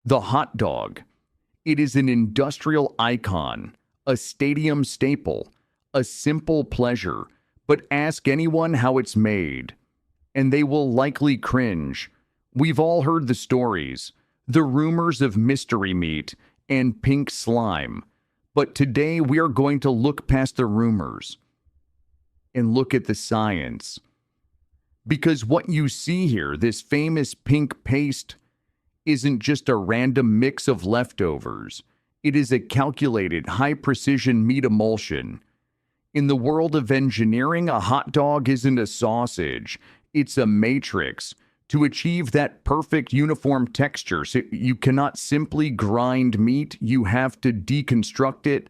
The hot dog. It is an industrial icon, a stadium staple, a simple pleasure, but ask anyone how it's made, and they will likely cringe. We've all heard the stories, the rumors of mystery meat and pink slime, but today we are going to look past the rumors and look at the science. Because what you see here, this famous pink paste, isn't just a random mix of leftovers. It is a calculated, high-precision meat emulsion. In the world of engineering, a hot dog isn't a sausage. It's a matrix. To achieve that perfect uniform texture, so you cannot simply grind meat, you have to deconstruct it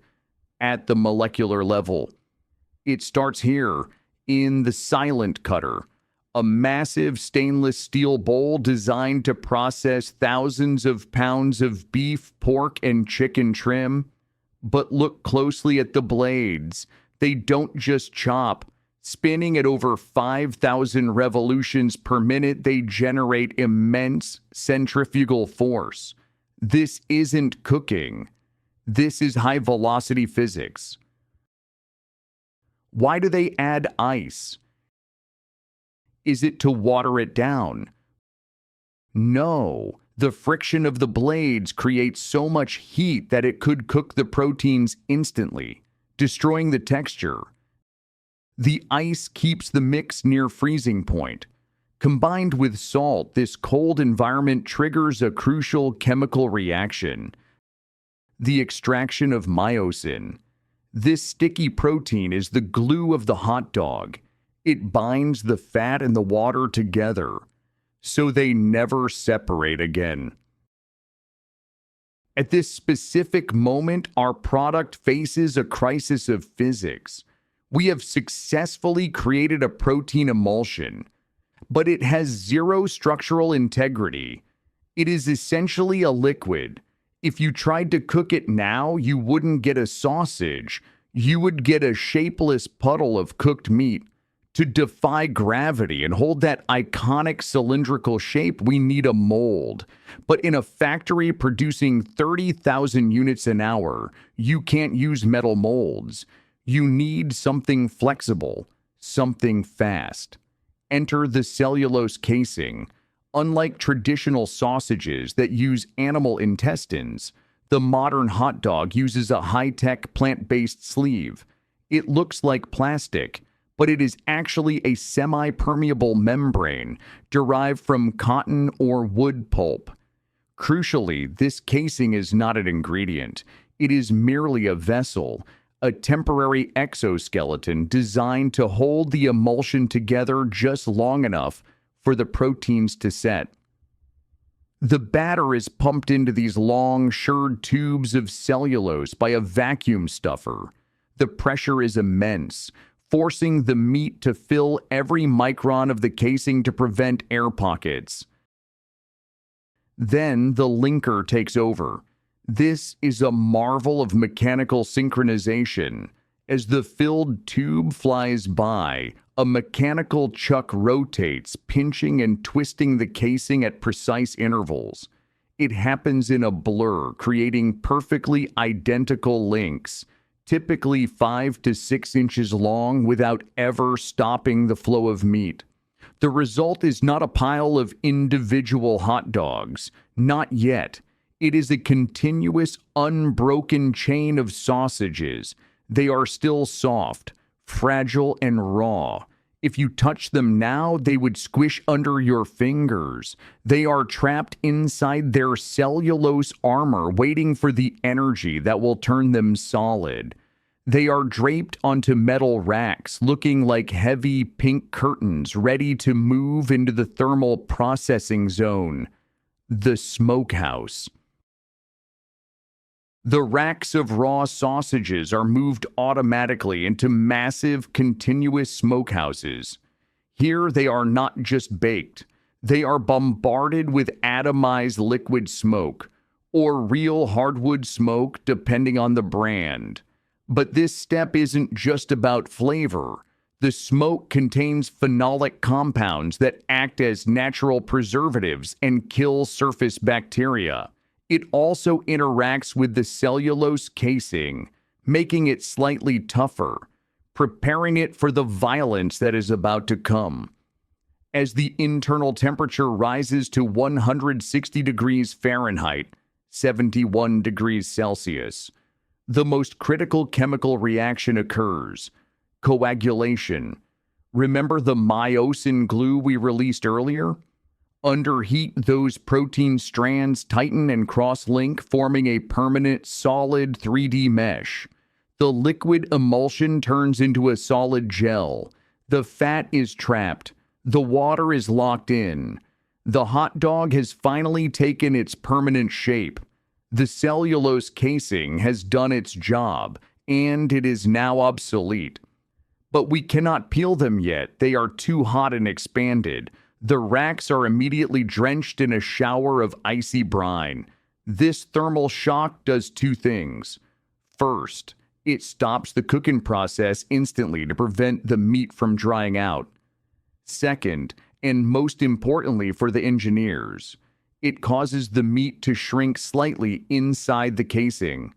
at the molecular level. It starts here, in the silent cutter, a massive stainless steel bowl designed to process thousands of pounds of beef, pork, and chicken trim. But look closely at the blades. They don't just chop. Spinning at over 5,000 revolutions per minute, they generate immense centrifugal force. This isn't cooking. This is high-velocity physics. Why do they add ice? Is it to water it down? No. The friction of the blades creates so much heat that it could cook the proteins instantly, destroying the texture. The ice keeps the mix near freezing point. Combined with salt, this cold environment triggers a crucial chemical reaction: the extraction of myosin. This sticky protein is the glue of the hot dog. It binds the fat and the water together, so they never separate again. At this specific moment, our product faces a crisis of physics. We have successfully created a protein emulsion, but it has zero structural integrity. It is essentially a liquid. If you tried to cook it now, you wouldn't get a sausage. You would get a shapeless puddle of cooked meat. To defy gravity and hold that iconic cylindrical shape, we need a mold. But in a factory producing 30,000 units an hour, you can't use metal molds. You need something flexible, something fast. Enter the cellulose casing. Unlike traditional sausages that use animal intestines, the modern hot dog uses a high-tech plant-based sleeve. It looks like plastic, but it is actually a semi-permeable membrane derived from cotton or wood pulp. Crucially, this casing is not an ingredient. It is merely a vessel, a temporary exoskeleton designed to hold the emulsion together just long enough for the proteins to set. The batter is pumped into these long, shirred tubes of cellulose by a vacuum stuffer. The pressure is immense, forcing the meat to fill every micron of the casing to prevent air pockets. Then the linker takes over. This is a marvel of mechanical synchronization. As the filled tube flies by, a mechanical chuck rotates, pinching and twisting the casing at precise intervals. It happens in a blur, creating perfectly identical links, typically 5 to 6 inches long, without ever stopping the flow of meat. The result is not a pile of individual hot dogs. Not yet. It is a continuous, unbroken chain of sausages. They are still soft, fragile, and raw. If you touch them now, they would squish under your fingers. They are trapped inside their cellulose armor, waiting for the energy that will turn them solid. They are draped onto metal racks, looking like heavy pink curtains, ready to move into the thermal processing zone, the smokehouse. The racks of raw sausages are moved automatically into massive, continuous smokehouses. Here they are not just baked, they are bombarded with atomized liquid smoke, or real hardwood smoke depending on the brand. But this step isn't just about flavor. The smoke contains phenolic compounds that act as natural preservatives and kill surface bacteria. It also interacts with the cellulose casing, making it slightly tougher, preparing it for the violence that is about to come. As the internal temperature rises to 160 degrees Fahrenheit, 71 degrees Celsius, the most critical chemical reaction occurs: coagulation. Remember the myosin glue we released earlier? Under heat, those protein strands tighten and cross-link, forming a permanent, solid 3D mesh. The liquid emulsion turns into a solid gel. The fat is trapped. The water is locked in. The hot dog has finally taken its permanent shape. The cellulose casing has done its job, and it is now obsolete. But we cannot peel them yet. They are too hot and expanded. The racks are immediately drenched in a shower of icy brine. This thermal shock does two things. First, it stops the cooking process instantly to prevent the meat from drying out. Second, and most importantly for the engineers, it causes the meat to shrink slightly inside the casing.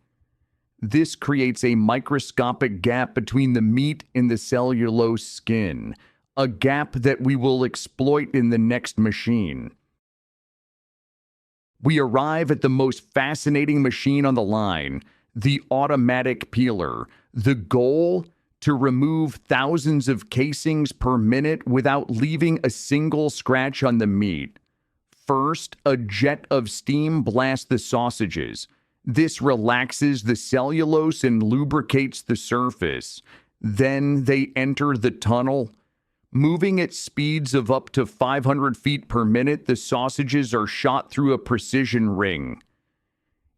This creates a microscopic gap between the meat and the cellulose skin, a gap that we will exploit in the next machine. We arrive at the most fascinating machine on the line, the automatic peeler. The goal? To remove thousands of casings per minute without leaving a single scratch on the meat. First, a jet of steam blasts the sausages. This relaxes the cellulose and lubricates the surface. Then they enter the tunnel. Moving at speeds of up to 500 feet per minute, the sausages are shot through a precision ring.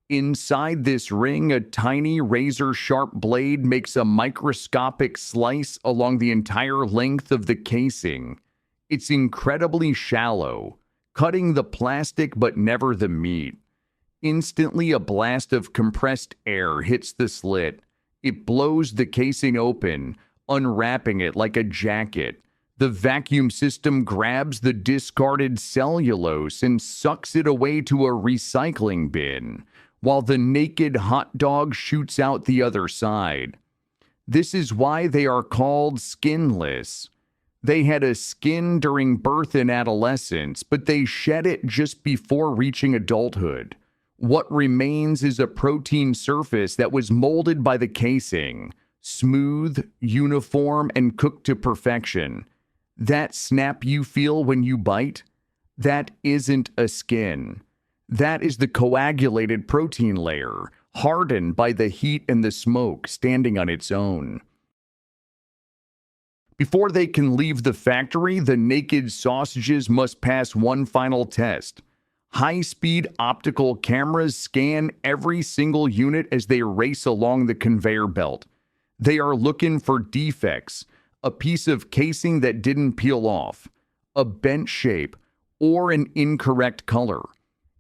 Inside this ring, a tiny razor-sharp blade makes a microscopic slice along the entire length of the casing. It's incredibly shallow, cutting the plastic but never the meat. Instantly, a blast of compressed air hits the slit. It blows the casing open, unwrapping it like a jacket. The vacuum system grabs the discarded cellulose and sucks it away to a recycling bin, while the naked hot dog shoots out the other side. This is why they are called skinless. They had a skin during birth and adolescence, but they shed it just before reaching adulthood. What remains is a protein surface that was molded by the casing, smooth, uniform, and cooked to perfection. That snap you feel when you bite, that isn't a skin. That is the coagulated protein layer, hardened by the heat and the smoke, standing on its own. Before they can leave the factory, the naked sausages must pass one final test. High-speed optical cameras scan every single unit as they race along the conveyor belt. They are looking for defects, a piece of casing that didn't peel off, a bent shape, or an incorrect color.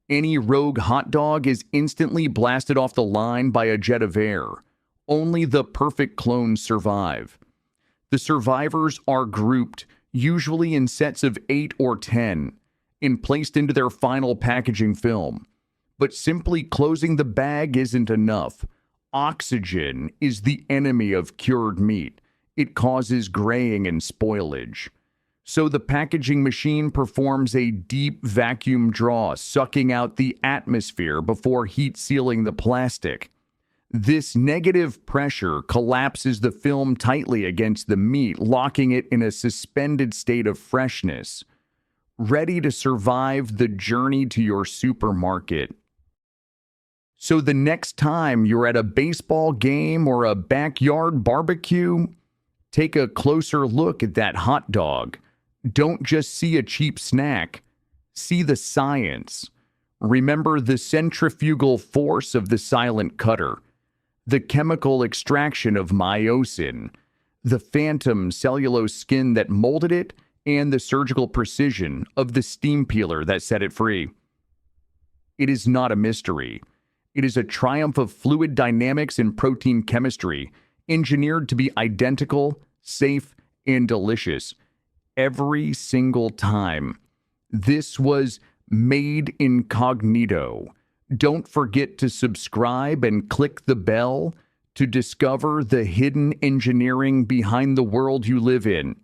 Any rogue hot dog is instantly blasted off the line by a jet of air. Only the perfect clones survive. The survivors are grouped, usually in sets of 8 or 10, and placed into their final packaging film. But simply closing the bag isn't enough. Oxygen is the enemy of cured meat. It causes graying and spoilage. So the packaging machine performs a deep vacuum draw, sucking out the atmosphere before heat sealing the plastic. This negative pressure collapses the film tightly against the meat, locking it in a suspended state of freshness, ready to survive the journey to your supermarket. So the next time you're at a baseball game or a backyard barbecue, take a closer look at that hot dog. Don't just see a cheap snack. See the science. Remember the centrifugal force of the silent cutter, the chemical extraction of myosin, the phantom cellulose skin that molded it, and the surgical precision of the steam peeler that set it free. It is not a mystery. It is a triumph of fluid dynamics and protein chemistry, engineered to be identical, safe, and delicious every single time. This was Made In Cognito, Don't forget to subscribe and click the bell to discover the hidden engineering behind the world you live in.